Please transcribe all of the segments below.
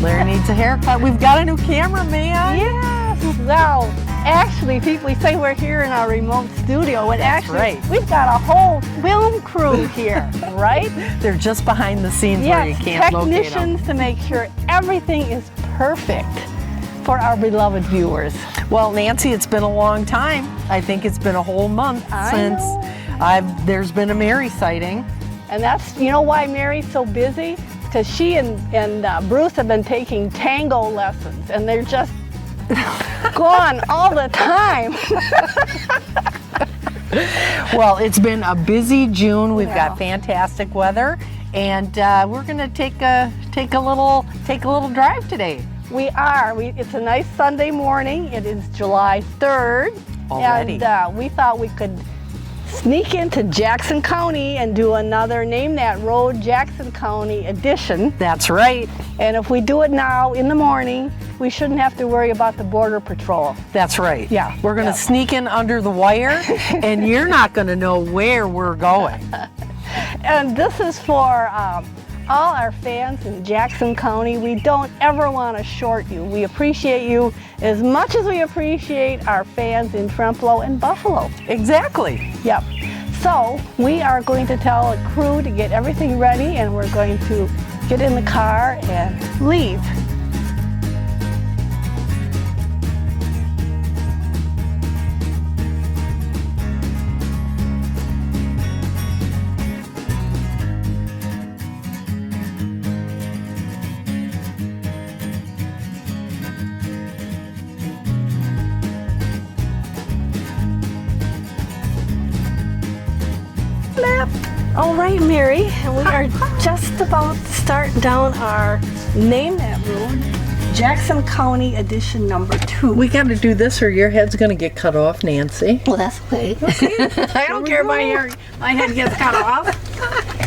Larry needs a haircut. We've got a new cameraman. Yes. Now, actually, people say we're here in our remote studio, and actually, we've got a whole film crew here, right? They're just behind the scenes where you can't locate them. Technicians to make sure everything is perfect for our beloved viewers. Well, Nancy, it's been a long time. I think it's been a whole month since there's been a Mary sighting. And that's, you know why Mary's so busy? Because she and Bruce have been taking tango lessons, and they're just gone all the time. Well, it's been a busy June. We've got fantastic weather, and we're going to take a little drive today. We are. It's a nice Sunday morning. It is July 3rd, already, and we thought we could sneak into Jackson County and do another Name That Road Jackson County edition. That's right. And if we do it now in the morning, we shouldn't have to worry about the Border Patrol. That's right. Yeah. We're going to sneak in under the wire, and you're not going to know where we're going. And this is for all our fans in Jackson County. We don't ever want to short you. We appreciate you as much as we appreciate our fans in Trempealeau and Buffalo. Exactly. Yep. So we are going to tell a crew to get everything ready, and we're going to get in the car and leave. All right, Mary, and we are just about to start down our Name That Road, Jackson County edition number 2. We got to do this or your head's going to get cut off, Nancy. Well, that's okay. I don't care if my head gets cut off.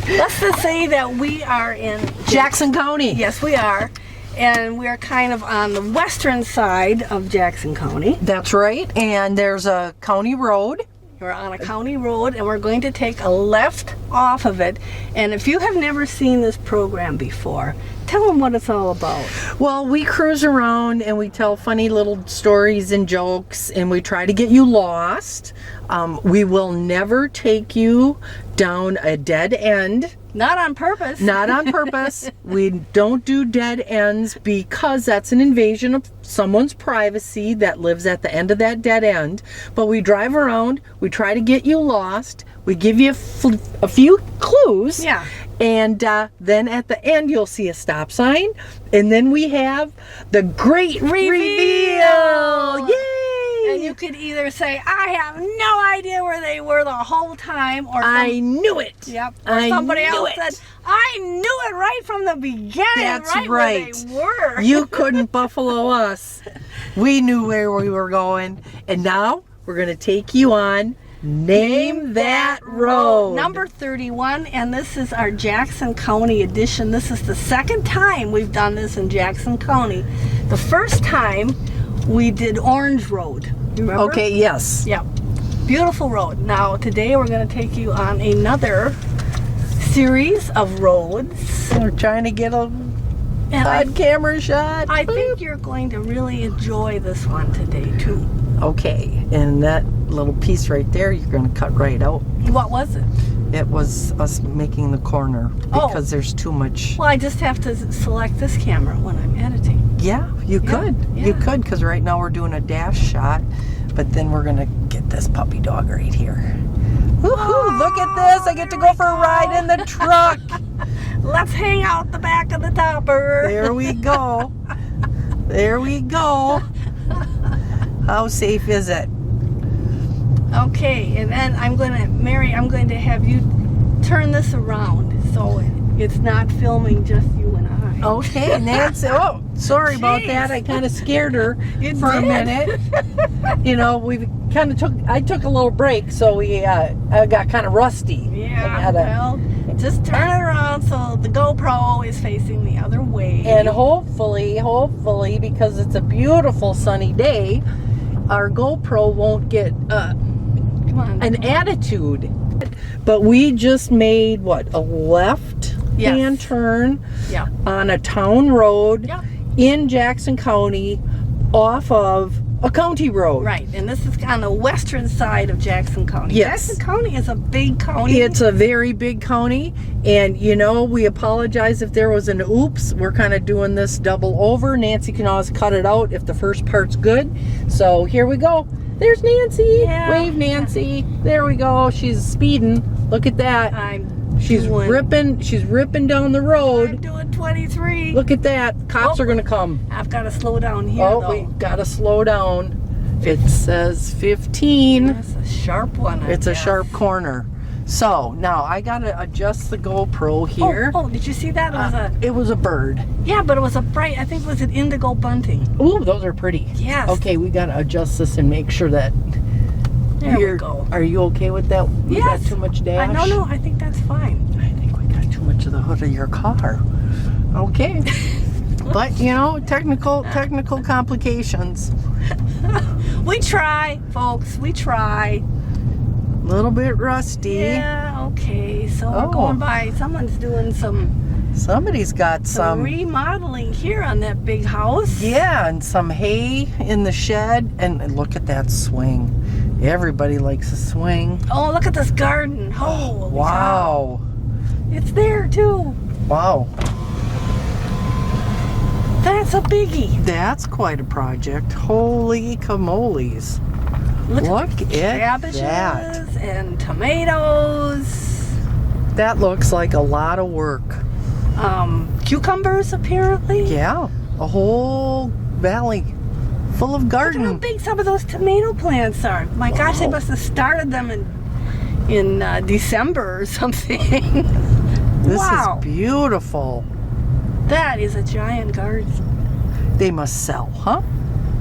Let's just say that we are in Jackson County. Yes, we are. And we're kind of on the western side of Jackson County. That's right. And there's a county road. We're on a county road, and we're going to take a left off of it. And if you have never seen this program before, tell them what it's all about. Well, we cruise around and we tell funny little stories and jokes, and we try to get you lost. We will never take you down a dead end. Not on purpose. Not on purpose. We don't do dead ends because that's an invasion of someone's privacy that lives at the end of that dead end. But we drive around, we try to get you lost, we give you a few clues. Yeah. And then at the end, you'll see a stop sign. And then we have the great reveal. Yay! And you could either say, I have no idea where they were the whole time, or I knew it. Yep. Or somebody else said, I knew it right from the beginning. That's right. Where they were. You couldn't buffalo us. We knew where we were going. And now we're going to take you on Name That Road. Number 31, and this is our Jackson County edition. This is the second time we've done this in Jackson County. The first time we did Orange Road. You remember? Okay, yes. Yep. Beautiful road. Now today we're going to take you on another series of roads. We're trying to get a good camera shot. I think you're going to really enjoy this one today too. Okay, and that little piece right there, you're going to cut right out. What was it? It was us making the corner because there's too much. Well, I just have to select this camera when I'm editing. Yeah, you could. You could, because right now we're doing a dash shot, but then we're going to get this puppy dog right here. Woohoo! Look at this. I get to go for a ride in the truck. Let's hang out the back of the topper. There we go. There we go. How safe is it? Okay, and then Mary, I'm going to have you turn this around so it's not filming just you and I. Okay, Nancy. Oh, sorry about that. I kind of scared her for a minute. You know, we kind of I took a little break, so I got kind of rusty. Yeah, well, just turn it around so the GoPro is facing the other way. And hopefully, because it's a beautiful sunny day, our GoPro won't get an attitude. But we just made, what, a left-hand turn on a town road in Jackson County off of a county road. Right, and this is on the western side of Jackson County. Yes. Jackson County is a big county. It's a very big county, and you know, we apologize if there was an oops. We're kind of doing this double over. Nancy can always cut it out if the first part's good. So here we go. There's Nancy. Yeah. Wave, Nancy. There we go. She's speeding. Look at that. She's ripping down the road. I'm doing 23. Look at that. Cops are gonna come. I've got to slow down here, though. We gotta slow down. It says 15. That's a sharp one. It's a sharp corner. So now I gotta adjust the GoPro here. Oh, did you see that? It was a bird. Yeah, but it was a bright, I think it was an indigo bunting. Ooh, those are pretty. Yes. Okay, we gotta adjust this and make sure that there we go. Are you okay with that? We yes. got too much dash? No, I think that's fine. I think we got too much of the hood of your car. Okay. But, you know, technical complications. We try, folks. We try. A little bit rusty. Yeah, okay. So we're going by, someone's doing somebody's got some remodeling here on that big house. Yeah, and some hay in the shed. And look at that swing. Everybody likes a swing. Oh, look at this garden. Oh, wow. It's there too. Wow. That's a biggie. That's quite a project. Holy camoles. Look at cabbages that. And tomatoes. That looks like a lot of work. Cucumbers, apparently. Yeah, a whole valley full of garden. Look how big some of those tomato plants are. My gosh, they must have started them in December or something. This is beautiful. That is a giant garden. They must sell, huh?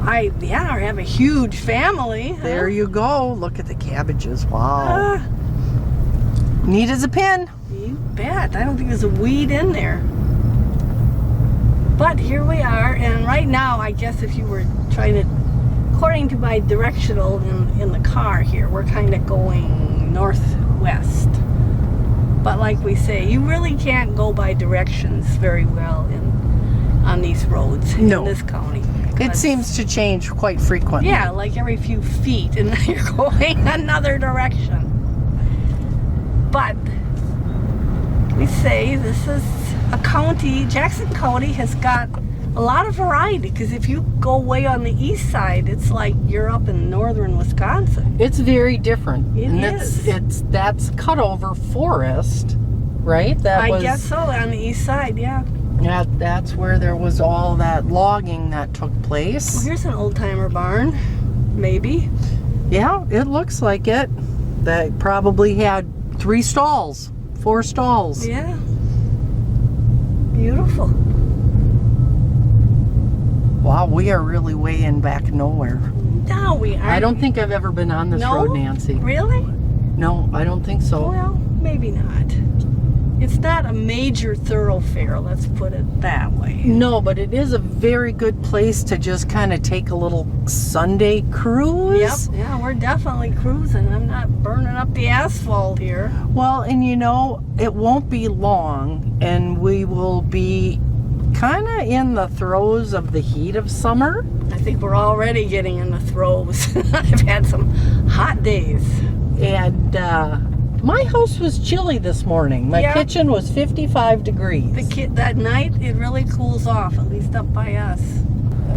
I have a huge family. There you go. Look at the cabbages. Wow. Neat as a pin. You bet. I don't think there's a weed in there. But here we are, and right now, I guess if you were trying to, according to my directional in the car here, we're kind of going northwest. But like we say, you really can't go by directions very well on these roads in this county. It seems to change quite frequently. Yeah, like every few feet, and then you're going another direction. But we say this is a county, Jackson County has got a lot of variety, because if you go way on the east side, it's like you're up in northern Wisconsin. It's very different. It is. That's cutover forest, right? I guess so, on the east side, yeah. Yeah, that's where there was all that logging that took place. Well, here's an old-timer barn, maybe. Yeah, it looks like it. That probably had 4 stalls. Yeah. Beautiful. Wow, we are really way in back nowhere. No, we are. I don't think I've ever been on this road, Nancy. Really? No, I don't think so. Well, maybe not. It's not a major thoroughfare, let's put it that way. No, but it is a very good place to just kind of take a little Sunday cruise. Yep, yeah, we're definitely cruising. I'm not burning up the asphalt here. Well, and you know, it won't be long, and we will be kind of in the throes of the heat of summer. I think we're already getting in the throes. I've had some hot days. And My house was chilly this morning. My Yeah. kitchen was 55 degrees. That night, it really cools off, at least up by us.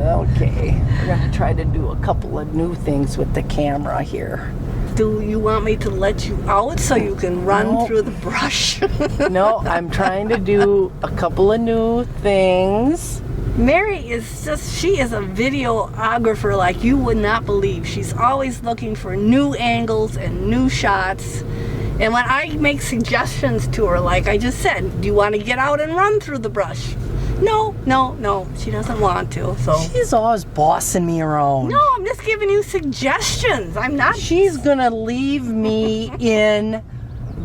Okay, we're gonna try to do a couple of new things with the camera here. Do you want me to let you out so you can run No. through the brush? No, I'm trying to do a couple of new things. Mary she is a videographer like you would not believe. She's always looking for new angles and new shots. And when I make suggestions to her, like I just said, do you want to get out and run through the brush? No, she doesn't want to, so. She's always bossing me around. No, I'm just giving you suggestions. I'm not. She's gonna leave me in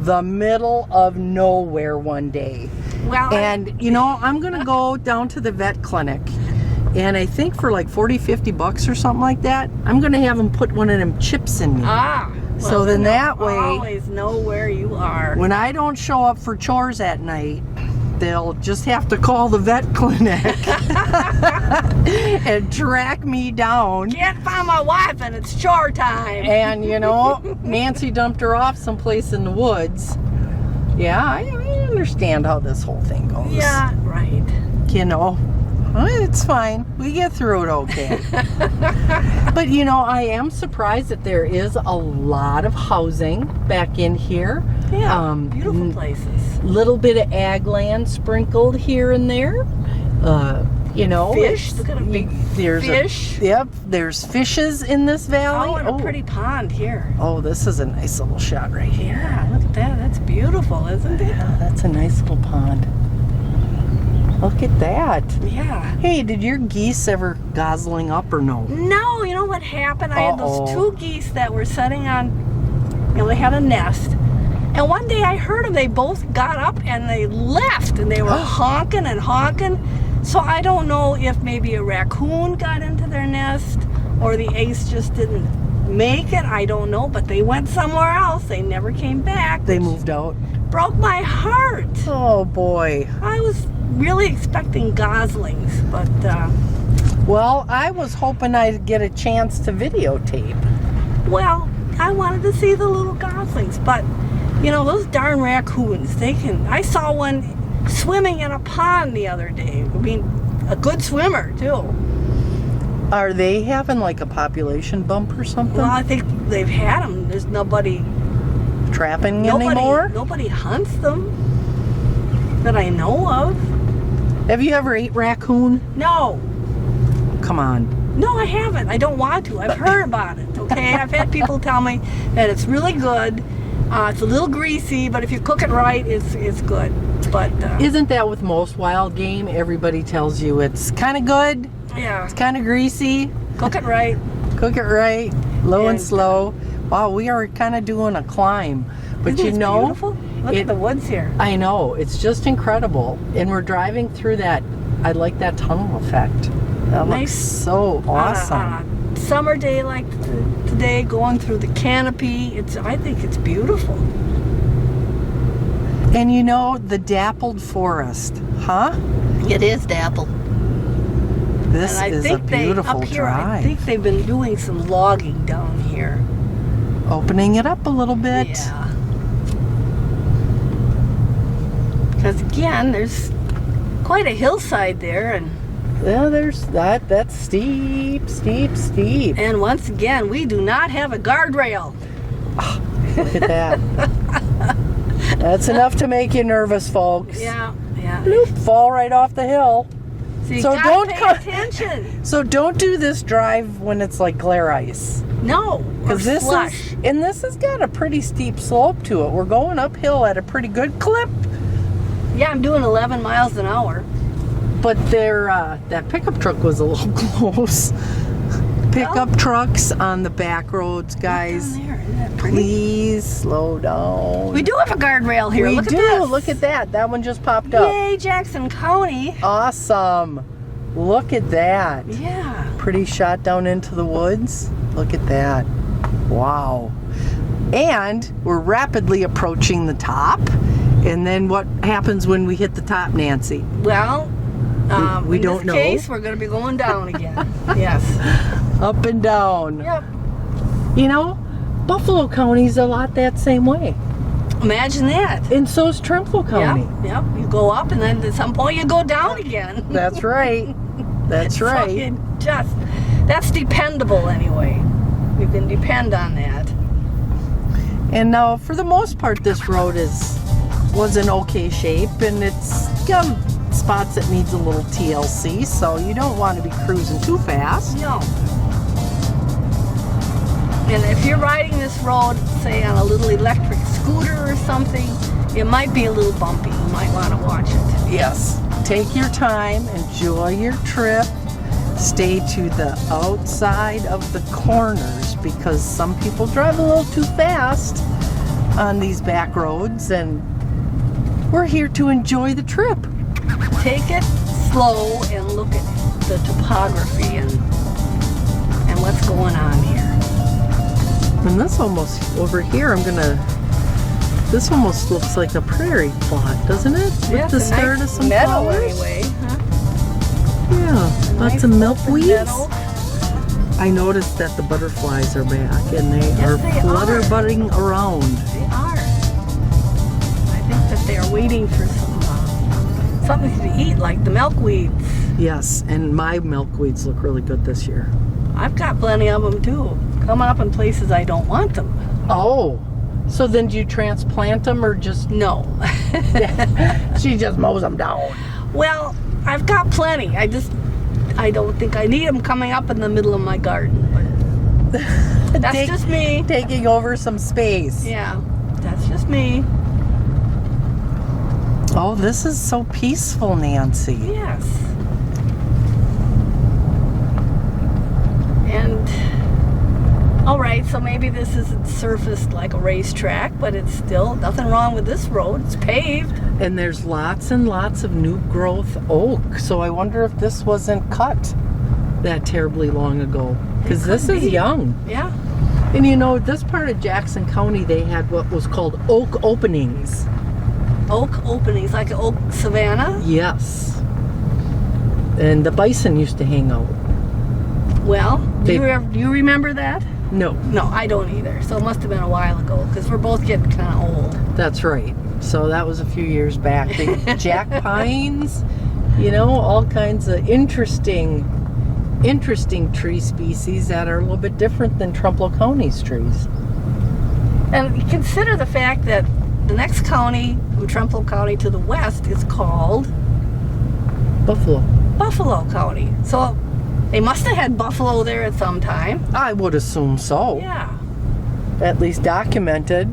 the middle of nowhere one day. Well, And you know, I'm gonna go down to the vet clinic, and I think for like 40-50 bucks or something like that, I'm gonna have them put one of them chips in me. So then that way, always know where you are. when I don't show up for chores at night, they'll just have to call the vet clinic and track me down. Can't find my wife and it's chore time. And you know, Nancy dumped her off someplace in the woods. Yeah, I understand how this whole thing goes. Yeah, right. You know, it's fine. We get through it okay. But you know, I am surprised that there is a lot of housing back in here. Yeah, beautiful places. Little bit of ag land sprinkled here and there. You know, Fish. Look at a big fish. Yep, there's fishes in this valley. Oh, and a pretty pond here. Oh, this is a nice little shot right here. Yeah, look at that. That's beautiful, isn't it? Yeah, that's a nice little pond. Look at that. Yeah. Hey, did your geese ever gozzling up or no? No, you know what happened? I had those Uh-oh. 2 geese that were sitting on, you know, they had a nest. And one day I heard them, they both got up and they left and they were honking and honking. So I don't know if maybe a raccoon got into their nest or the eggs just didn't make it. I don't know, but they went somewhere else. They never came back. They moved out. Broke my heart. Oh boy. I was really expecting goslings, but Well, I was hoping I'd get a chance to videotape. well, I wanted to see the little goslings, but you know, those darn raccoons, I saw one swimming in a pond the other day. I mean, a good swimmer too. Are they having like a population bump or something? Well, I think they've had them. There's nobody anymore? Nobody hunts them that I know of. Have you ever ate raccoon? No. Come on. No, I haven't. I don't want to. I've heard about it, okay? I've had people tell me that it's really good. It's a little greasy, but if you cook it right, it's good. But Isn't that with most wild game? Everybody tells you it's kind of good, yeah, it's kind of greasy, cook it right. cook it right, low and And, slow. Wow, we are kind of doing a climb. But Isn't you it know, beautiful? Look at the woods here. I know, it's just incredible. And we're driving through that, I like that tunnel effect. That looks Nice. so awesome. On a summer day like today, going through the canopy, I think it's beautiful. And you know, the dappled forest, huh? It is dappled. This And I is a think beautiful up here, I drive. think they've been doing some logging down here. Opening it up a little bit. Yeah. Because again, there's quite a hillside there, and Yeah, there's that. That's steep, steep, steep. and once again, we do not have a guardrail. Look at that. That's enough to make you nervous, folks. Yeah, yeah. Bloop, fall right off the hill. So you So gotta don't pay co- attention. So don't do this drive when it's like glare ice. No, or Because this slush. this has got a pretty steep slope to it. We're going uphill at a pretty good clip. Yeah, I'm doing 11 miles an hour. But that pickup truck was a little close. Pickup trucks on the back roads, guys. Down there, isn't that pretty? Please slow down. We do have a guardrail here. We Look do. at this. Look at that. That one just popped up. Yay, Jackson County. Awesome. Look at that. Yeah. Pretty shot down into the woods. Look at that. Wow. And we're rapidly approaching the top. And then what happens when we hit the top, Nancy? Well, we in don't know. this case, we're going to be going down again. Yes. Up and down. Yep. You know, Buffalo County's a lot that same way. Imagine that. And so's Trempealeau County. Yep. You go up, and then at some point you go down again. That's right. That's right. So you that's dependable anyway. You can depend on that. And now, for the most part, this road was in okay shape, and it's got spots that needs a little TLC, so you don't want to be cruising too fast. No. And if you're riding this road, say on a little electric scooter or something, it might be a little bumpy. You might want to watch it. Yes. Take your time, enjoy your trip, stay to the outside of the corners, because some people drive a little too fast on these back roads, and we're here to enjoy the trip. Take it slow and look at the topography and what's going on here. And this almost, over here, this almost looks like a prairie plot, doesn't it? Yeah, With the start of some meadow flowers. anyway, huh? Yeah, lots Nice of open milkweeds. meadow. I noticed that the butterflies are back, and they are they flutter-butting around. They are. I think that they are waiting for something to eat, like the milkweeds. Yes, and my milkweeds look really good this year. I've got plenty of them too. Coming up in places I don't want them. Oh, so then do you transplant them, or just... No. She just mows them down. Well, I've got plenty. I don't think I need them coming up in the middle of my garden. But that's just me. Taking over some space. Yeah, that's just me. Oh, this is so peaceful, Nancy. Yes. And, all right, so maybe this isn't surfaced like a racetrack, but it's still nothing wrong with this road. It's paved. And there's lots and lots of new growth oak. So I wonder if this wasn't cut that terribly long ago. Because this is young. Yeah. And you know, this part of Jackson County, they had what was called oak openings. Oak openings, like an oak savanna? Yes. And the bison used to hang out. Well, do you remember that? No. No, I don't either. So it must have been a while ago, because we're both getting kind of old. That's right. So that was a few years back. The jack pines, you know, all kinds of interesting tree species that are a little bit different than Trempealeau County's trees. And consider the fact that the next county, Trempealeau County to the west, is called Buffalo County. So they must have had buffalo there at some time. I would assume so. Yeah. At least documented.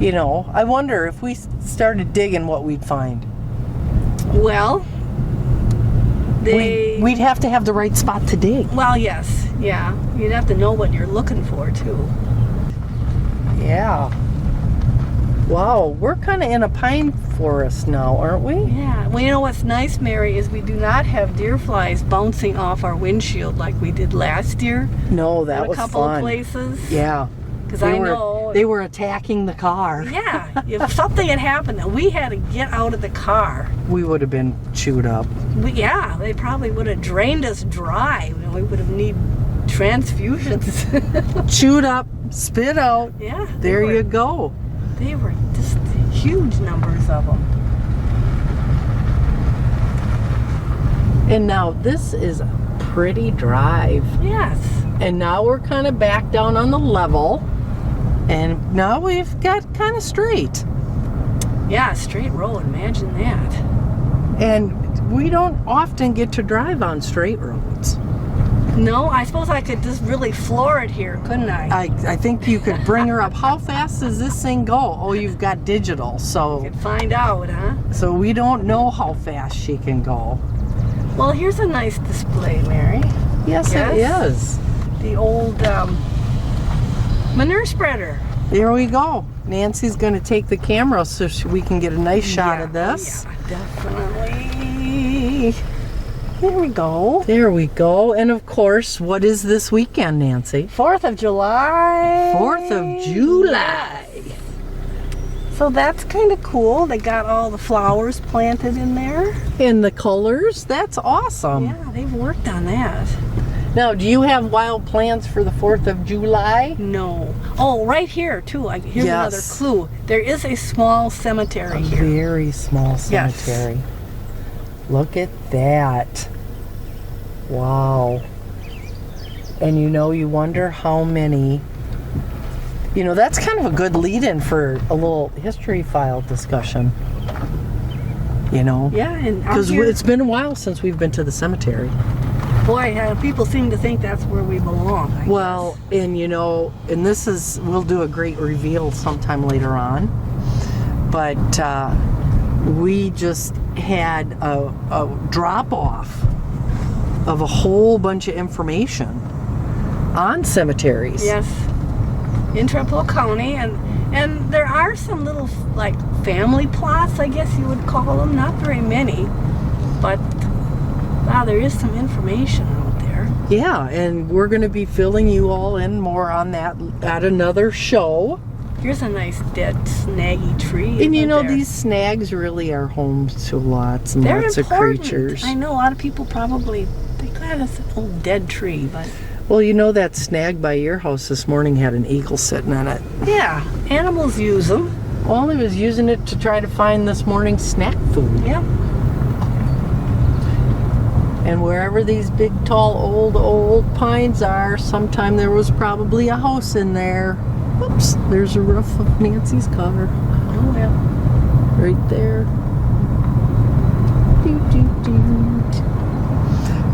You know, I wonder if we started digging what we'd find. Well, We'd have to have the right spot to dig. Well, yes. Yeah. You'd have to know what you're looking for, too. Yeah. Wow, we're kind of in a pine forest now, aren't we? Yeah. Well, you know what's nice, Mary, is we do not have deer flies bouncing off our windshield like we did last year. No, that was in a couple fun. of places. Yeah. Because I know. They were attacking the car. Yeah. If something had happened and we had to get out of the car. We would have been chewed up. Yeah, they probably would have drained us dry. We would have need transfusions. Chewed up, spit out. Yeah. There you go. They were just huge numbers of them. And now this is a pretty drive. Yes. And now we're kind of back down on the level. And now we've got kind of straight. Yeah, straight road. Imagine that. And we don't often get to drive on straight roads. No, I suppose I could just really floor it here, couldn't I? I think you could bring her up. How fast does this thing go? Oh, you've got digital, so Could find out, huh? so we don't know how fast she can go. Well, here's a nice display, Mary. Yes, it is. The old manure spreader. There we go. Nancy's going to take the camera so we can get a nice shot of this. Yeah, definitely. There we go. There we go. And of course, what is this weekend, Nancy? 4th of July. 4th of July. So that's kind of cool. They got all the flowers planted in there. And the colors, that's awesome. Yeah, they've worked on that. Now, do you have wild plans for the 4th of July? No. Oh, right here too. Here's another Yes. clue. There is a small cemetery A here. very small Yes. cemetery. Look at that. Wow. And you wonder how many. That's kind of a good lead-in for a little history file discussion. Yeah, and out Because here, it's been a while since we've been to the cemetery. boy, people seem to think that's where we belong. I Well, and we'll do a great reveal sometime later on. But we just had a drop-off of a whole bunch of information on cemeteries. guess. Yes, in Trempealeau County, and there are some little like family plots, I guess you would call them. Not very many, but wow, there is some information out there. Yeah, and we're going to be filling you all in more on that at another show. Here's a nice dead snaggy tree. And isn't there? these snags really are homes to lots and They're lots important. of creatures. I know a lot of people probably think that's an old dead tree, but Well, that snag by your house this morning had an eagle sitting on it. yeah, animals use them. Well, he was using it to try to find this morning's snack food. Yep. And wherever these big, tall, old pines are, sometime there was probably a house in there. Oops, there's a roof of Nancy's car. Oh well. Right there. Doo, doo, doo.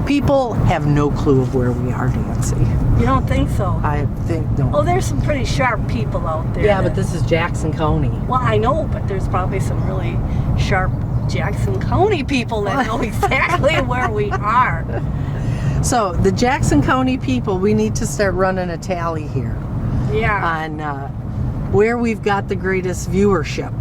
People have no clue of where we are, Nancy. You don't think so? I think, no. Oh, there's some pretty sharp people out there. Yeah, but this is Jackson County. Well, I know, but there's probably some really sharp Jackson County people that know exactly where we are. So, the Jackson County people, we need to start running a tally here Yeah. on where we've got the greatest viewership.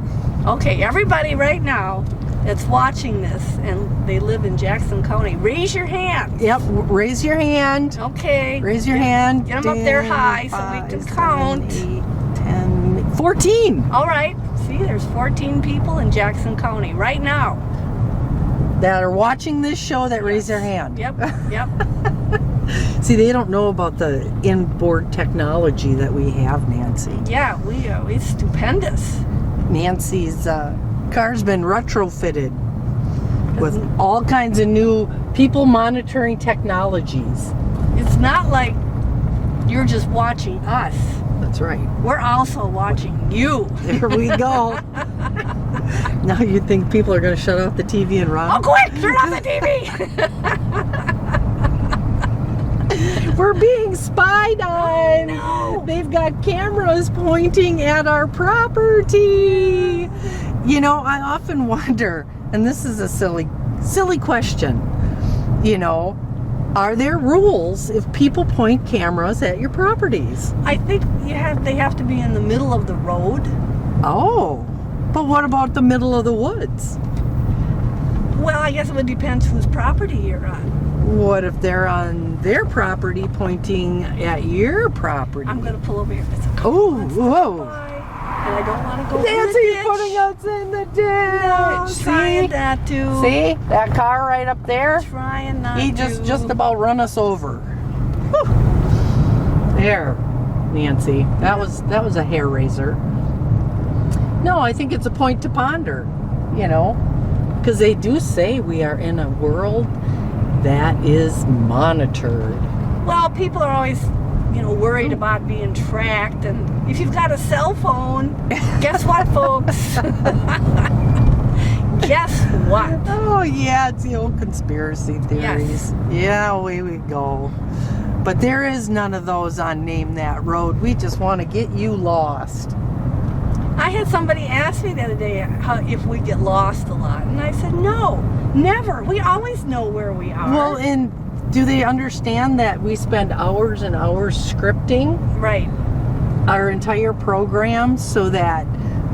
Okay, everybody right now that's watching this and they live in Jackson County, raise your hand. Yep, raise your hand. Okay. Raise your hand. Get them up there high so we can count. 8, 10, 14 All right. See, there's 14 people in Jackson County right now. that are watching this show that raise their hand. Yep, yep. See, they don't know about the inboard technology that we have, Nancy. Yeah, it's stupendous. Nancy's car's been retrofitted with all kinds of new people monitoring technologies. It's not like you're just watching us. That's right. We're also watching you. There we go. Now you think people are going to shut off the TV and run? Oh, quick! Turn off the TV! We're being spied on. no. They've got cameras pointing at our property. I often wonder, and this is a silly question, are there rules if people point cameras at your properties? I think they have to be in the middle of the road. Oh, but what about the middle of the woods? Well, I guess it would depend whose property you're on. What if they're on their property pointing at your property? I'm going to pull over here. It's a car. Oh, Let's whoa. stop by, and I don't want to go Nancy's in the ditch. putting us in the ditch. No, trying not to. See that car right up there? Trying not He to. just about run us over. Whew. There, Nancy. That was a hair raiser. No, I think it's a point to ponder. Because they do say we are in a world that is monitored. Well, people are always, worried about being tracked. And if you've got a cell phone, guess what, folks? Guess what? Oh, yeah, it's the old conspiracy theories. Yes. Yeah, away we go. But there is none of those on Name That Road. We just want to get you lost. I had somebody ask me the other day if we get lost a lot. And I said, no, never. We always know where we are. Well, and do they understand that we spend hours and hours scripting right. our entire program so that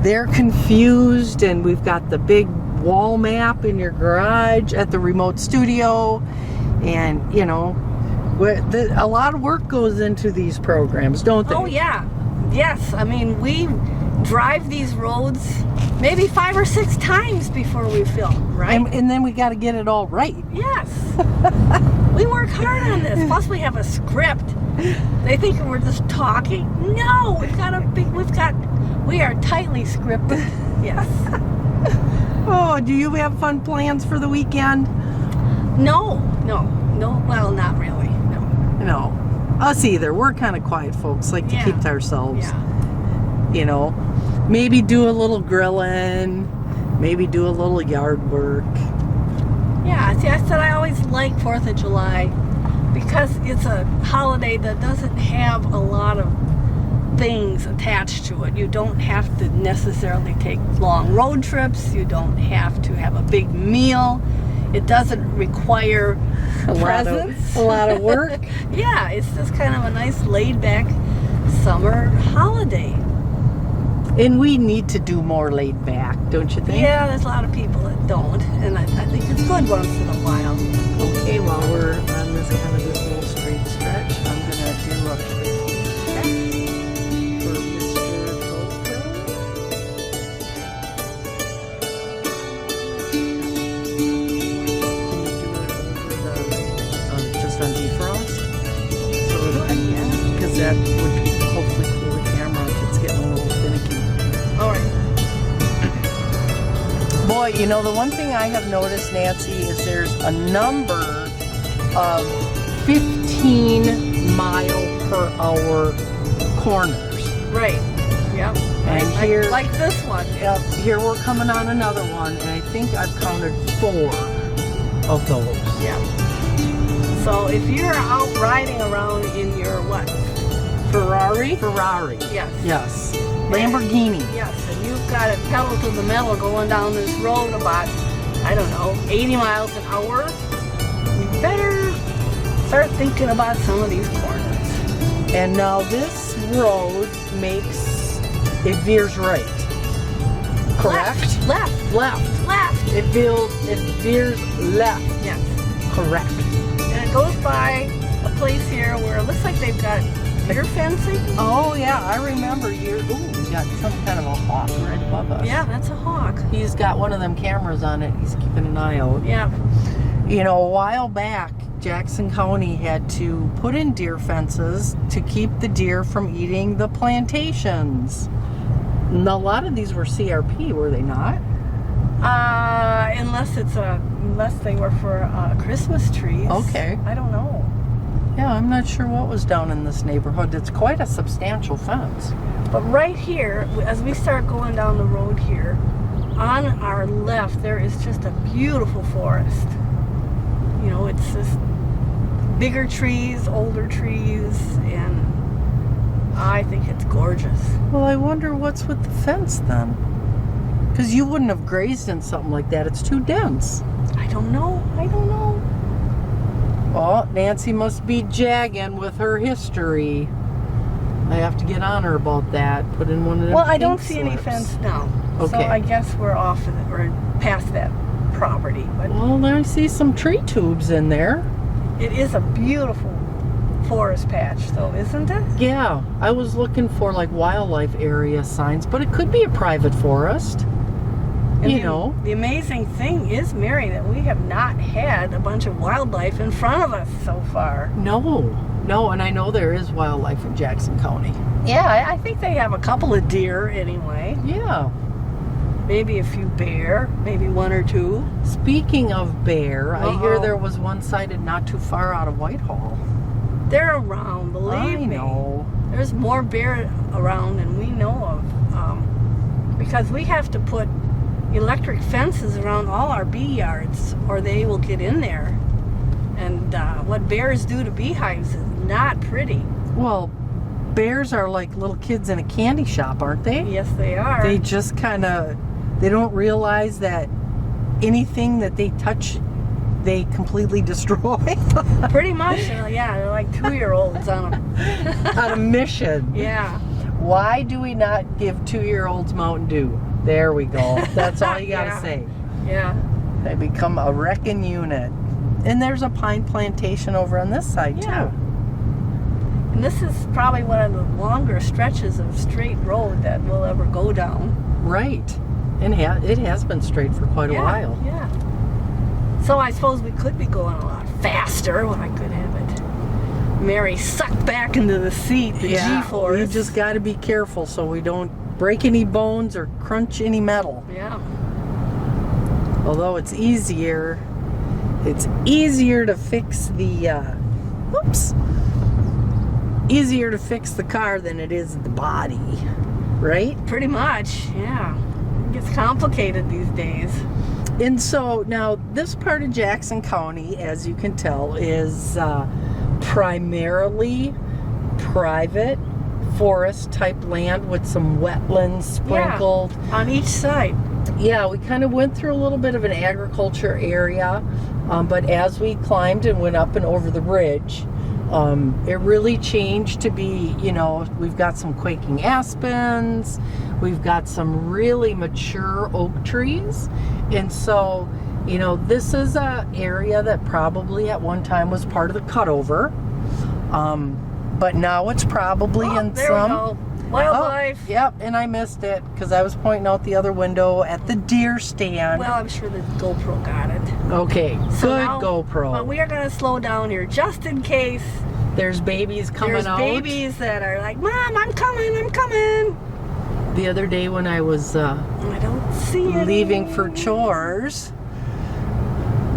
they're confused, and we've got the big wall map in your garage at the remote studio, and a lot of work goes into these programs, don't they? Oh, yeah. Yes. I mean, we drive these roads maybe 5 or 6 times before we film, right? And then we got to get it all right. Yes. We work hard on this. Plus we have a script. They think we're just talking. No, we are tightly scripted. Yes. Oh, do you have fun plans for the weekend? No. Well, not really. No. No. Us either. We're kind of quiet folks, like to Yeah. keep to ourselves. Yeah. You know, maybe do a little grilling, maybe do a little yard work. Yeah, see, I said I always like 4th of July because it's a holiday that doesn't have a lot of things attached to it. You don't have to necessarily take long road trips. You don't have to have a big meal. It doesn't require presents. A lot of work. Yeah, it's just kind of a nice laid-back summer holiday. And we need to do more laid back, don't you think? Yeah, there's a lot of people that don't, and I think it's good once in a while. Okay, while we're on this kind of this little straight stretch, I'm gonna do a quick check for Mr. GoPro. Can you do it over the just on defrost? So that, because that would hopefully cool the camera if it's getting a little finicky. All right. Boy, you know, the one thing I have noticed, Nancy, is there's a number of 15-mile-per-hour corners. Right. Yep. And Like- here- like this one. Yep, here we're coming on another one, and I think I've counted 4 of those. Yeah. So if you're out riding around in your what? Ferrari? Ferrari. Yes. Yes. Lamborghini. Yes, and you've got it pedal to the metal going down this road about, I don't know, 80 miles an hour. You better start thinking about some of these corners. And now this road it veers right. Correct? Left. Left. It veers left. Yes. Correct. And it goes by a place here where it looks like they've got deer fencing. Oh yeah, I remember we got some kind of a hawk right above us. Yeah, that's a hawk. He's got one of them cameras on it. He's keeping an eye out. Yeah. You know, a while back, Jackson County had to put in deer fences to keep the deer from eating the plantations. And a lot of these were CRP, were they not? Unless they were for Christmas trees. Okay. I don't know. Yeah, I'm not sure what was down in this neighborhood. It's quite a substantial fence. But right here, as we start going down the road here, on our left, there is just a beautiful forest. You know, it's just bigger trees, older trees, and I think it's gorgeous. Well, I wonder what's with the fence then. Because you wouldn't have grazed in something like that. It's too dense. I don't know. Oh, Nancy must be jagging with her history. I have to get on her about that. Put in one of them Well, I don't pink see any slips. fence now. Okay. So I guess we're off of it, or past that property. But Well, I see some tree tubes in there. it is a beautiful forest patch, though, isn't it? Yeah, I was looking for like wildlife area signs, but it could be a private forest. And You know. The amazing thing is, Mary, that we have not had a bunch of wildlife in front of us so far. No, and I know there is wildlife in Jackson County. Yeah, I think they have a couple of deer anyway. Yeah. Maybe a few bear, maybe 1 or 2. Speaking of bear, I hear Uh-oh. there was one sighted not too far out of Whitehall. They're around, believe I me. know. There's more bear around than we know of. Because we have to put electric fences around all our bee yards or they will get in there. And what bears do to beehives is not pretty. Well, bears are like little kids in a candy shop, aren't they? Yes, they are. They just kind of, they don't realize that anything that they touch, they completely destroy. Pretty much, they're like 2-year-olds on them. On a mission. Yeah. Why do we not give 2-year-olds Mountain Dew? There we go. That's all you gotta Yeah. say. Yeah. They become a wrecking unit. And there's a pine plantation over on this side Yeah. too. And this is probably one of the longer stretches of straight road that we'll ever go down. Right. And it has been straight for quite a while. Yeah. So I suppose we could be going a lot faster when I could have it. Mary sucked back into the seat, the G-force. You just got to be careful so we don't break any bones or crunch any metal. Yeah. Although it's easier to fix the, easier to fix the car than it is the body, right? Pretty much, yeah. It gets complicated these days. And so now this part of Jackson County, as you can tell, is primarily private forest type land with some wetlands sprinkled. Yeah, on each side. Yeah, we kind of went through a little bit of an agriculture area, but as we climbed and went up and over the ridge, it really changed to be, we've got some quaking aspens, we've got some really mature oak trees, and so, this is an area that probably at one time was part of the cutover, but now it's probably in there some... we go. Wildlife. Oh, yep, and I missed it because I was pointing out the other window at the deer stand. Well, I'm sure the GoPro got it. Okay, So good now, GoPro. But we are going to slow down here just in case There's babies coming there's out. babies that are like, Mom, I'm coming. The other day when I was I don't see it. leaving for chores,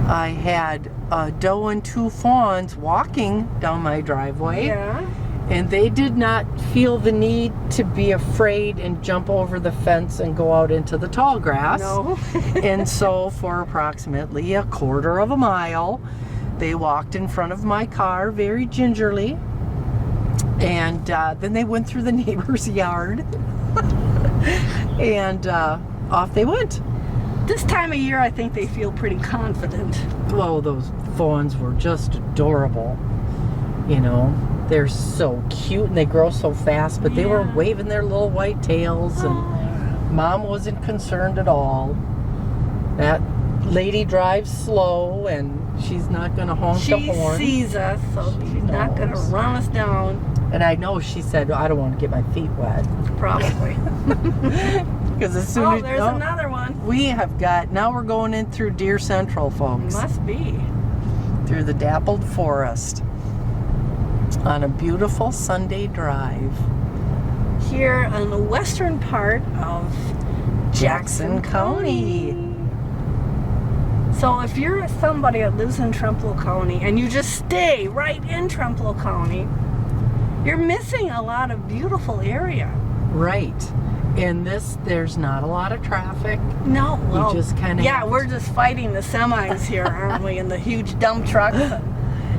I had a doe and 2 fawns walking down my driveway. Yeah. And they did not feel the need to be afraid and jump over the fence and go out into the tall grass. No. And so for approximately a quarter of a mile, they walked in front of my car very gingerly. And then they went through the neighbor's yard. And off they went. This time of year, I think they feel pretty confident. Oh, those fawns were just adorable. They're so cute and they grow so fast, but they were Yeah. waving their little white tails, and Mom wasn't concerned at all. That lady drives slow and she's not going to honk the She horn. sees us, so she's not going to knows. run us down. And I know she said, I don't want to get my feet wet. Probably. Because as soon Oh, as there's another one. we have got, now we're going in through Deer Central, folks. Must be. Through the dappled forest on a beautiful Sunday drive. Here on the western part of Jackson County. So if you're somebody that lives in Trempealeau County and you just stay right in Trempealeau County, you're missing a lot of beautiful area. Right. In this, there's not a lot of traffic. No, well, just kinda yeah, have we're just fighting the semis here, aren't we? And the huge dump trucks.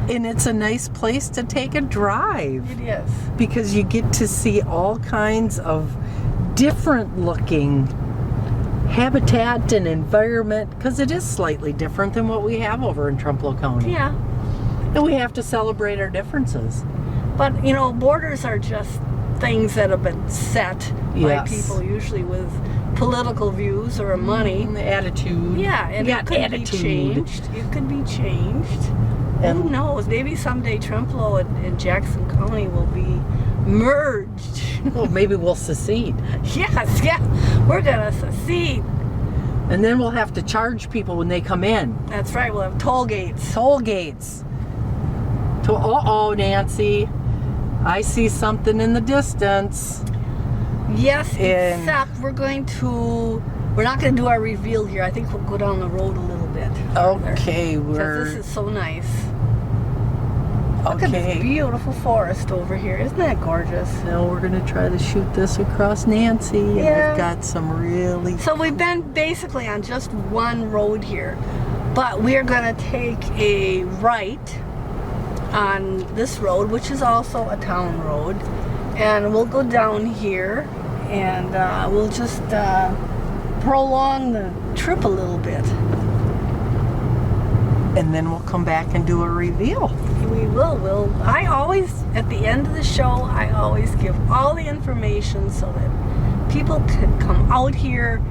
And it's a nice place to take a drive It is. because you get to see all kinds of different looking habitat and environment, because it is slightly different than what we have over in Trempealeau County. Yeah. And we have to celebrate our differences. But, borders are just things that have been set by Yes. people, usually with political views or money. The attitude. Yeah, and You it got could attitude. be changed. It could be changed. Who And- knows? Maybe someday Trempealeau and Jackson County will be merged. Well, maybe we'll secede. Yes, yeah. We're going to secede. And then we'll have to charge people when they come in. That's right. We'll have toll gates. Toll gates. Uh-oh, Nancy. I see something in the distance. Yes, And- except we're not going to do our reveal here. I think we'll go down the road a little bit. Okay, Because this is so nice. Look at okay. this beautiful forest over here. Isn't that gorgeous? Now we're gonna try to shoot this across Nancy. And Yeah. we've got some really. So we've been basically on just one road here, but we're gonna take a right on this road, which is also a town road, and we'll go down here, and we'll just prolong the trip a little bit. And then we'll come back and do a reveal. We will. I always, at the end of the show, I always give all the information so that people can come out here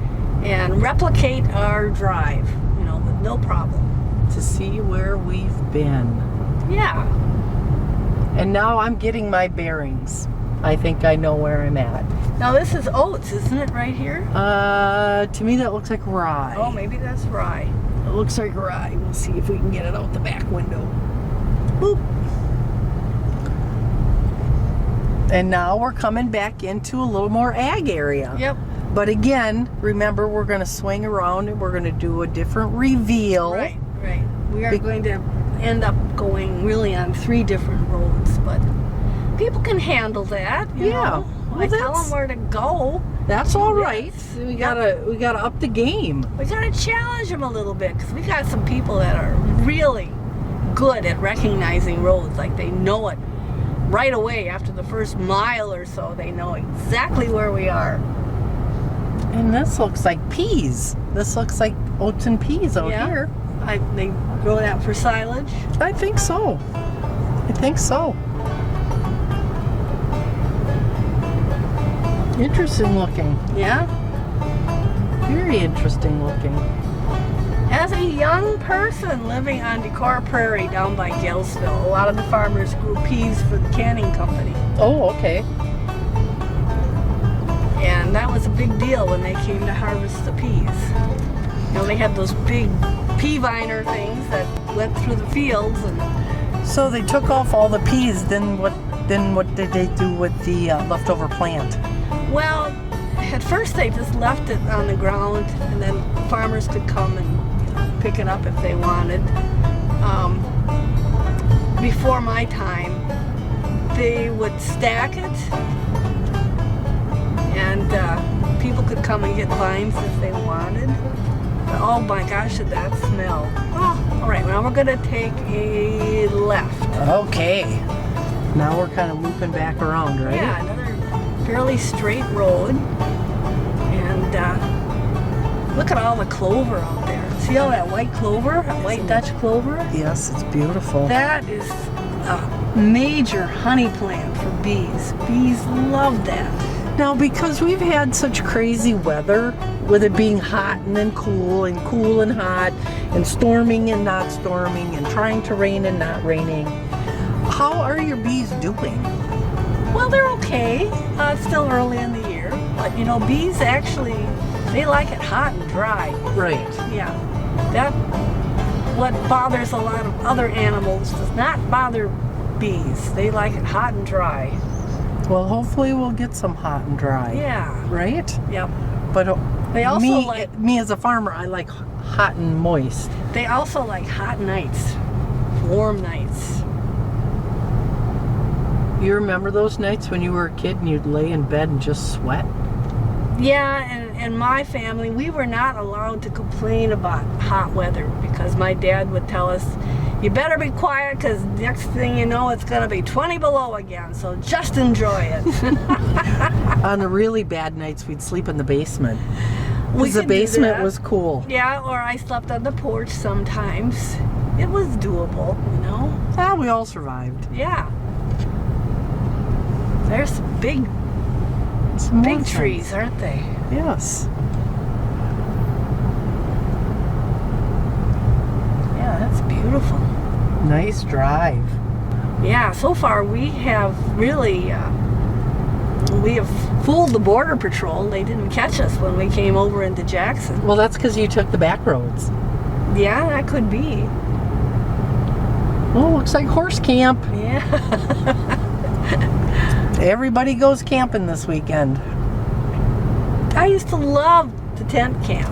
and replicate our drive, with no problem. To see where we've been. Yeah. And now I'm getting my bearings. I think I know where I'm at. Now this is oats, isn't it, right here? To me that looks like rye. Oh, maybe that's rye. It looks like rye. We'll see if we can get it out the back window. Boop. And now we're coming back into a little more ag area. Yep. But again, remember we're going to swing around and we're going to do a different reveal. Right, right. We are going to end up going really on 3 different roads, but people can handle that. You know? Well, I tell them where to go. That's all right. Yes. We gotta up the game. We gotta challenge them a little bit because we got some people that are really good at recognizing roads. Like they know it right away after the first mile or so. They know exactly where we are. And this looks like peas. This looks like oats and peas out here. They grow that for silage. I think so. I think so. Interesting looking. Yeah. Very interesting looking. As a young person living on Decorah Prairie down by Galesville, a lot of the farmers grew peas for the canning company. Oh, okay. And that was a big deal when they came to harvest the peas. You know, they had those big pea viner things that went through the fields. And So they took off all the peas, then what did they do with the leftover plant? well, at first they just left it on the ground, and then farmers could come and pick it up if they wanted. Before my time, they would stack it, and people could come and get vines if they wanted. But, oh my gosh, did that smell. Oh, all right, now we're gonna take a left. Okay. Now we're kind of looping back around, right? Yeah, another fairly straight road. And look at all the clover out there. See all that white clover, that white Dutch clover? Yes, it's beautiful. That is a major honey plant for bees. Bees love that. Now, because we've had such crazy weather, with it being hot and then cool and hot and storming and not storming and trying to rain and not raining, how are your bees doing? Well, they're okay. It's still early in the year. But, you know, bees actually, they like it hot and dry. Right. Yeah. What bothers a lot of other animals does not bother bees. They like it hot and dry. Well, hopefully we'll get some hot and dry. Yeah. Right? Yep. But They also me as a farmer, I like hot and moist. They also like hot nights, warm nights. You remember those nights when you were a kid and you'd lay in bed and just sweat? Yeah, and in my family, we were not allowed to complain about hot weather because my dad would tell us, you better be quiet because next thing you know, it's going to be 20 below again, so just enjoy it. On the really bad nights, we'd sleep in the basement. We Because the could do basement that. was cool. Yeah, or I slept on the porch sometimes. It was doable, you know? Ah, we all survived. Yeah. There's some big Some more big things. trees, aren't they? Yes. Yeah, that's beautiful. Nice drive. Yeah, so far we have really, we have fooled the Border Patrol. They didn't catch us when we came over into Jackson. Well, that's because you took the back roads. Yeah, that could be. Oh, looks like horse camp. Yeah. Everybody goes camping this weekend. I used to love the tent camp.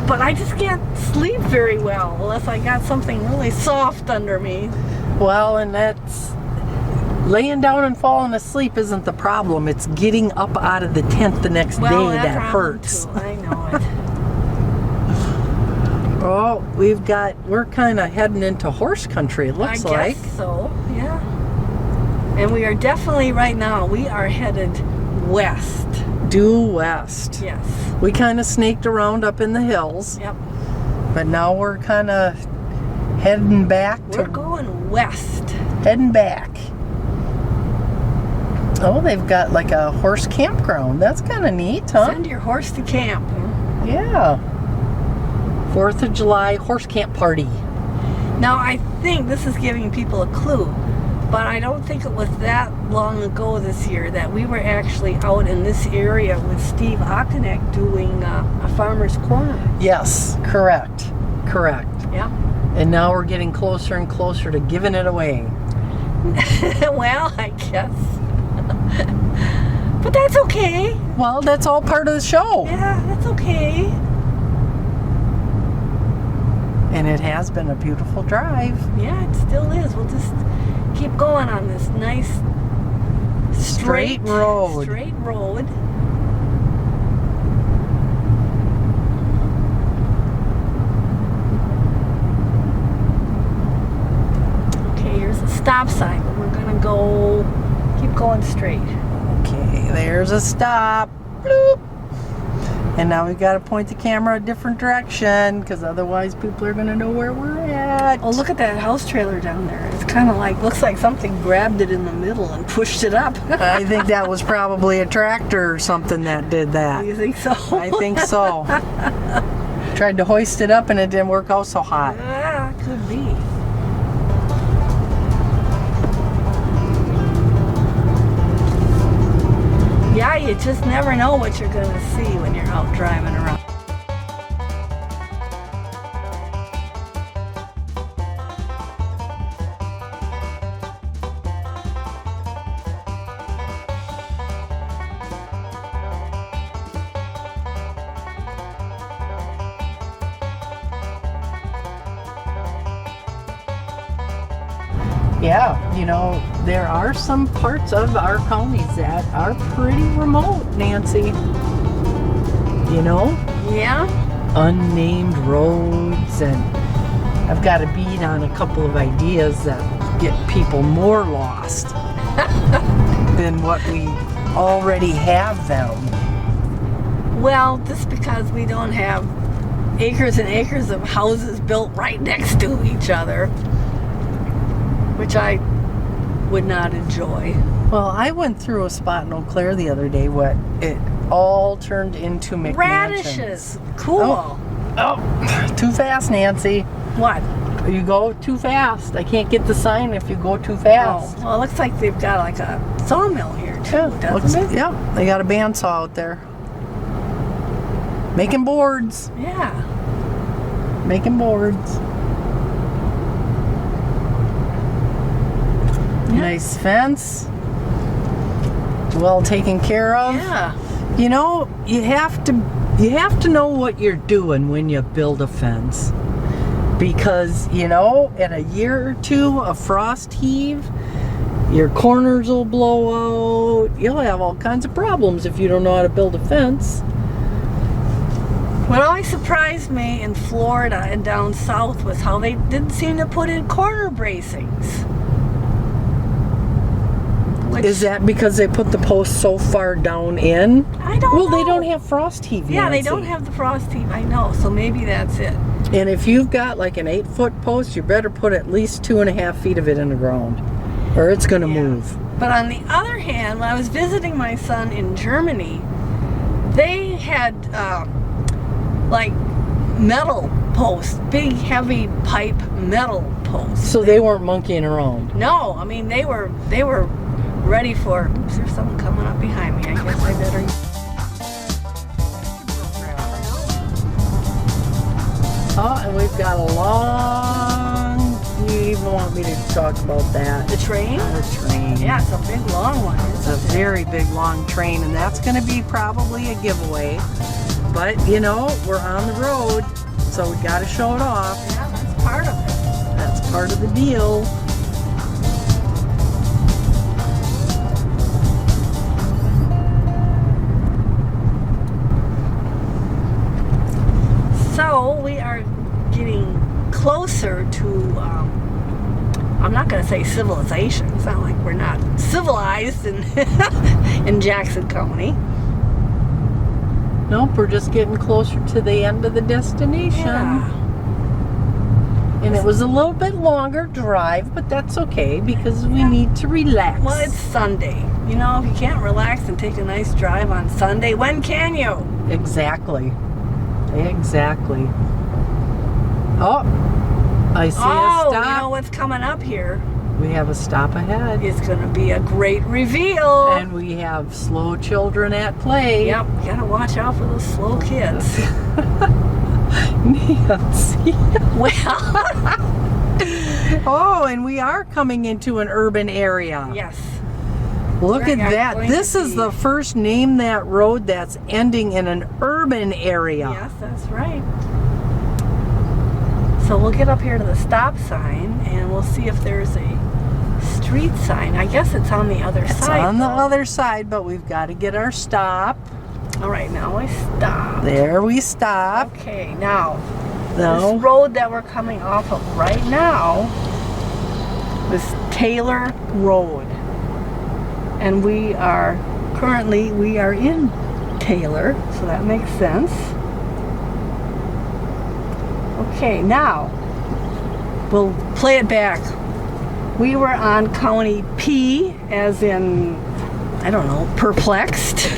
But I just can't sleep very well unless I got something really soft under me. Well, and that's laying down and falling asleep isn't the problem. It's getting up out of the tent the next day that hurts. Too. I know it. Oh, we're kind of heading into horse country, it looks I like. guess so, yeah. And we are definitely right now, we are headed west. Due west. Yes. We kind of snaked around up in the hills, Yep. but now we're kind of heading back We're going west. heading back. Oh, they've got like a horse campground. That's kind of neat, huh? Send your horse to camp. Yeah. 4th of July horse camp party. Now, I think this is giving people a clue. But I don't think it was that long ago this year that we were actually out in this area with Steve Okonek doing a farmer's corner. Yes, correct. Yeah. And now we're getting closer and closer to giving it away. Well, I guess. But that's okay. Well, that's all part of the show. Yeah, that's okay. And it has been a beautiful drive. Yeah, it still is. We'll just keep going on this nice Straight road. Straight road. Okay, here's a stop sign, but we're gonna keep going straight. Okay, there's a stop. Bloop. And now we got to point the camera a different direction because otherwise people are going to know where we're at. Oh, look at that house trailer down there. It's kind of like, looks like something grabbed it in the middle and pushed it up. I think that was probably a tractor or something that did that. You think so? I think so. Tried to hoist it up and it didn't work out so hot. Yeah, could be. Yeah, you just never know what you're going to see when you're out driving around. Yeah, you know, there are some parts of our counties that are pretty remote, Nancy. You know? Yeah? Unnamed roads, and I've got a beat on a couple of ideas that get people more lost than what we already have them. Well, just because we don't have acres and acres of houses built right next to each other, which I would not enjoy. Well, I went through a spot in Eau Claire the other day where it all turned into McMansions. Radishes. Cool. Oh, too fast, Nancy. What? You go too fast. I can't get the sign if you go too fast. Oh, well, it looks like they've got like a sawmill here too, doesn't it? Yeah, they got a bandsaw out there. Making boards. Yeah. Making boards. Nice fence. Well taken care of. Yeah. You know, you have to know what you're doing when you build a fence. Because, you know, in a year or two of frost heave, your corners will blow out. You'll have all kinds of problems if you don't know how to build a fence. What always surprised me in Florida and down south was how they didn't seem to put in corner bracings. Is that because they put the post so far down in? I don't know. Well, they don't have frost heave, Yeah, Nancy. they don't have the frost heave, I know, so maybe that's it. And if you've got like an 8-foot post, you better put at least 2.5 feet of it in the ground, or it's going to move. But on the other hand, when I was visiting my son in Germany, they had like metal posts, big heavy pipe metal posts. So they weren't monkeying around. No, I mean they were ready for. Oops, there's someone coming up behind me. I guess I better. Oh, and we've got a long. You even want me to talk about that? The train? The train. Yeah, it's a big long one. It's a very big long train, and that's going to be probably a giveaway. But you know, we're on the road, so we got to show it off. Yeah, that's part of it. That's part of the deal. So we are getting closer to, I'm not going to say civilization. It's not like we're not civilized in, in Jackson County. Nope, we're just getting closer to the end of the destination. Yeah. And it was a little bit longer drive, but that's okay because we need to relax. Well, it's Sunday. You know, if you can't relax and take a nice drive on Sunday, when can you? Exactly. Oh, I see a stop. You know what's coming up here? We have a stop ahead. It's going to be a great reveal. And we have slow children at play. Yep, you gotta watch out for those slow kids. Nancy. Well, Oh, and we are coming into an urban area. yes. Look We at are that. going This to is be- the first name that road that's ending in an urban area. Yes, that's right. So we'll get up here to the stop sign and we'll see if there's a street sign. I guess it's on the other It's side. on the though. other side, but we've got to get our stop. All right, now I stop. There we stop. Okay, now No. this road that we're coming off of right now is Taylor Road. And we are in Taylor, so that makes sense. Okay, now we'll play it back. We were on County P, as in, I don't know, perplexed.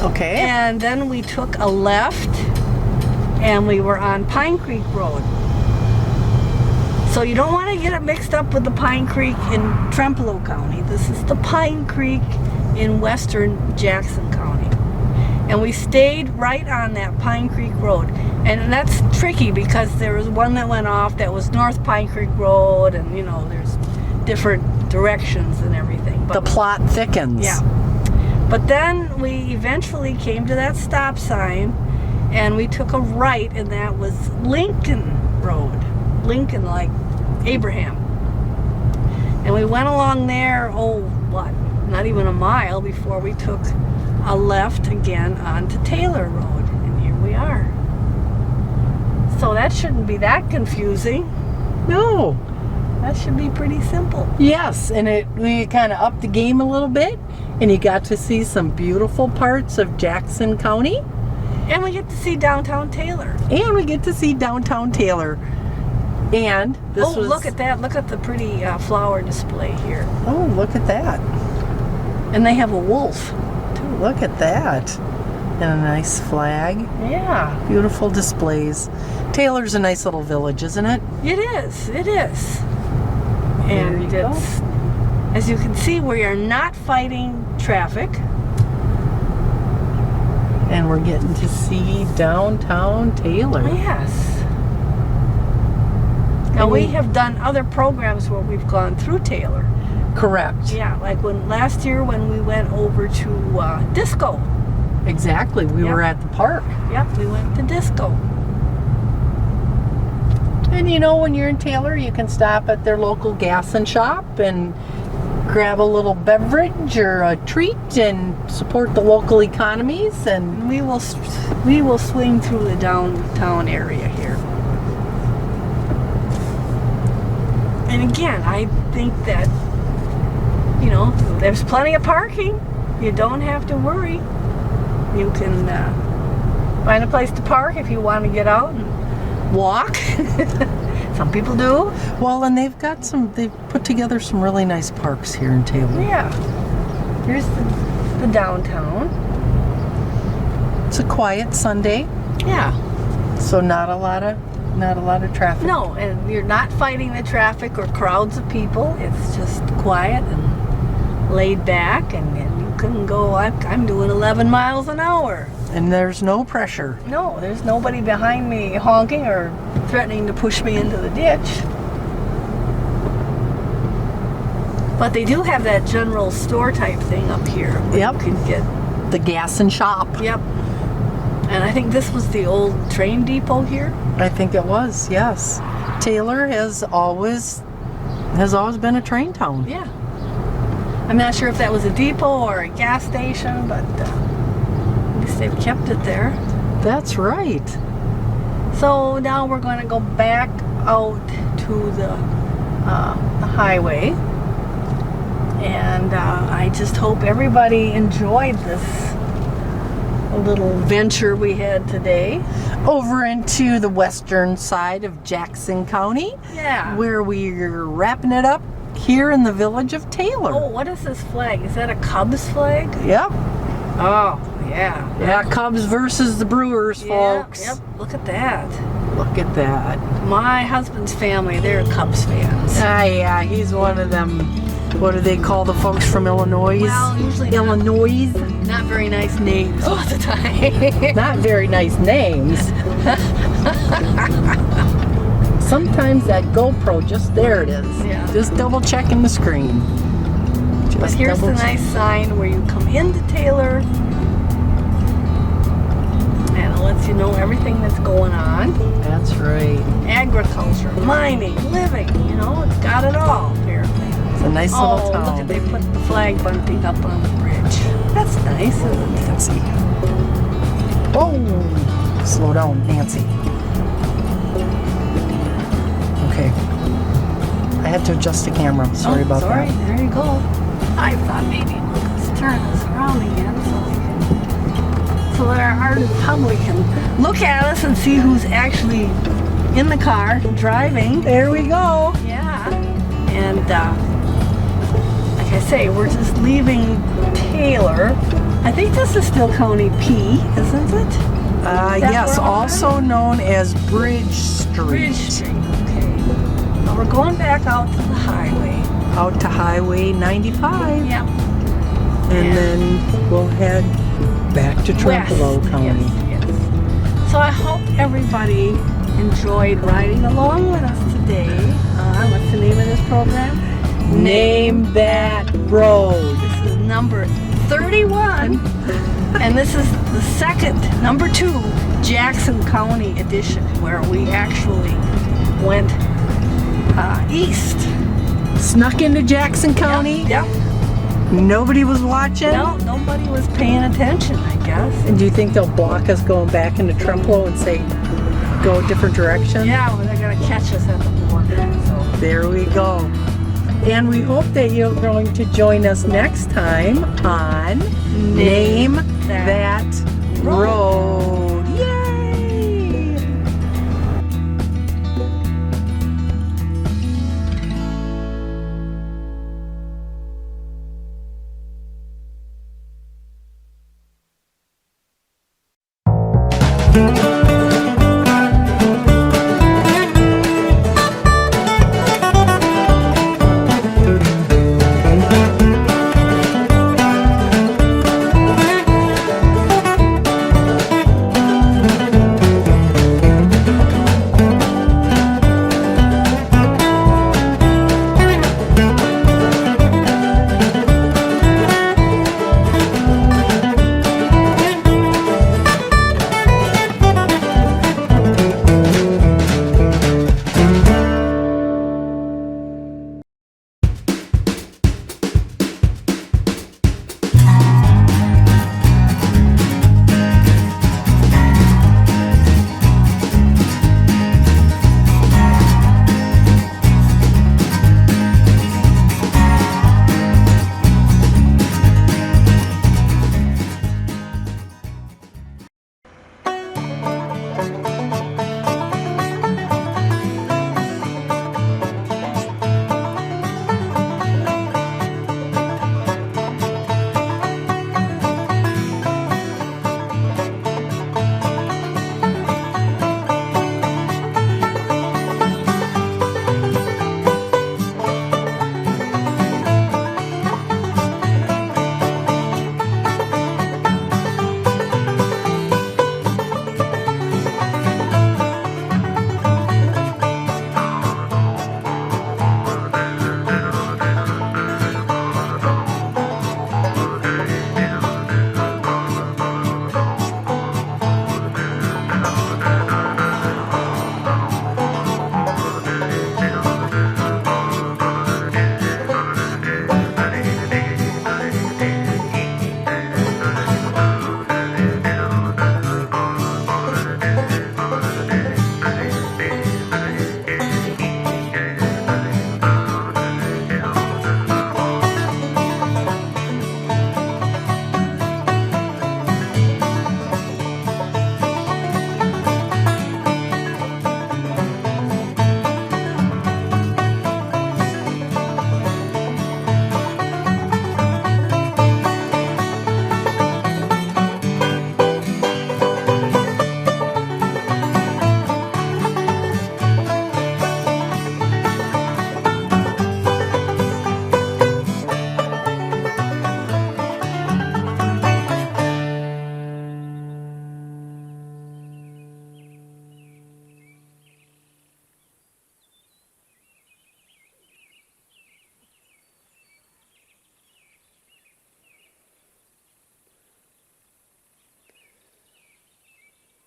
Okay. And then we took a left and we were on Pine Creek Road. So you don't want to get it mixed up with the Pine Creek in Trempealeau County. This is the Pine Creek in western Jackson County. And we stayed right on that Pine Creek Road. And that's tricky because there was one that went off that was North Pine Creek Road, and you know, there's different directions and everything. The plot thickens. Yeah. But then we eventually came to that stop sign and we took a right, and that was Lincoln Road. Lincoln, like Abraham. And we went along there, not even a mile before we took a left again onto Taylor Road. And here we are. So that shouldn't be that confusing. No. That should be pretty simple. Yes, and we kind of upped the game a little bit, and you got to see some beautiful parts of Jackson County, And we get to see downtown Taylor. and we get to see downtown Taylor. And this was Look at that. Look at the pretty flower display here. Oh, look at that. And they have a wolf. Dude, look at that. And a nice flag. Yeah, Beautiful displays. Taylor's a nice little village, isn't it? it is. It is. There And you go. it's, as you can see, we are not fighting traffic. And we're getting to see downtown Taylor. Yes. Now we have done other programs where we've gone through Taylor. Correct. Yeah, like last year when we went over to Disco. Exactly. We Yep. were at the park. Yep, we went to Disco. And you know, when you're in Taylor, you can stop at their local gas and shop and grab a little beverage or a treat and support the local economies. And We will swing through the downtown area here. And again, I think that, you know, there's plenty of parking. You don't have to worry. You can find a place to park if you want to get out and walk. Some people do. well, and they've put together some really nice parks here in Taylor. Yeah. Here's the downtown. It's a quiet Sunday, Yeah. so not a lot of traffic. No, and you're not fighting the traffic or crowds of people. It's just quiet and laid back, and you can go. I'm doing 11 miles an hour. And there's no pressure. No, there's nobody behind me honking or threatening to push me into the ditch. But they do have that general store type thing up here. Where Yep. You can get. The gas and shop. Yep. And I think this was the old train depot here. I think it was, yes. Taylor has always been a train town. Yeah. I'm not sure if that was a depot or a gas station, but at least they've kept it there. That's right. So now we're going to go back out to the highway. And I just hope everybody enjoyed this little venture we had today. Over into the western side of Jackson County, Yeah. where we're wrapping it up here in the village of Taylor. Oh, what is this flag? Is that a Cubs flag? Yep. Oh, yeah. Yeah, Cubs versus the Brewers, folks. Yep, look at that. Look at that. My husband's family, they're Cubs fans. Ah, yeah, he's one of them. What do they call the folks from Illinois? Well, usually Illinois. not very nice names all the time. Not very nice names. Sometimes that GoPro, just there it is. Yeah. Just double checking the screen. But Just here's the double nice sign where you come into Taylor, and it lets you know everything that's going on. That's right. Agriculture, mining, living, you know, it's got it all, apparently. It's a nice Oh, little town. look at, they put the flag bunting up on the bridge. That's nice, isn't it? Nancy. Whoa! Slow down, Nancy. Okay. I had to adjust the camera. Sorry about sorry. that. There you go. I thought maybe let's turn this around again so our public can look at us and see who's actually in the car driving. There we go. Yeah. And like I say, we're just leaving Taylor. I think this is still County P, isn't it? Yes, where we're also known as Bridge Street. Bridge Street. Okay. Now we're going back out to the highway. Out to Highway 95. Yep. And then we'll head back to Trempealeau West. County. Yes, yes. So I hope everybody enjoyed riding along with us today. What's the name of this program? Name that road. This is number 31. And this is the second, number 2, Jackson County edition, where we actually went east. Snuck into Jackson County. Yep. Nobody was watching. No, nobody was paying attention, I guess. And do you think they'll block us going back into Trempealeau and say, go a different direction? Yeah, well, they're going to catch us at the border. So. There we go. And we hope that you're going to join us next time on Name That Road. Yay! Thank you.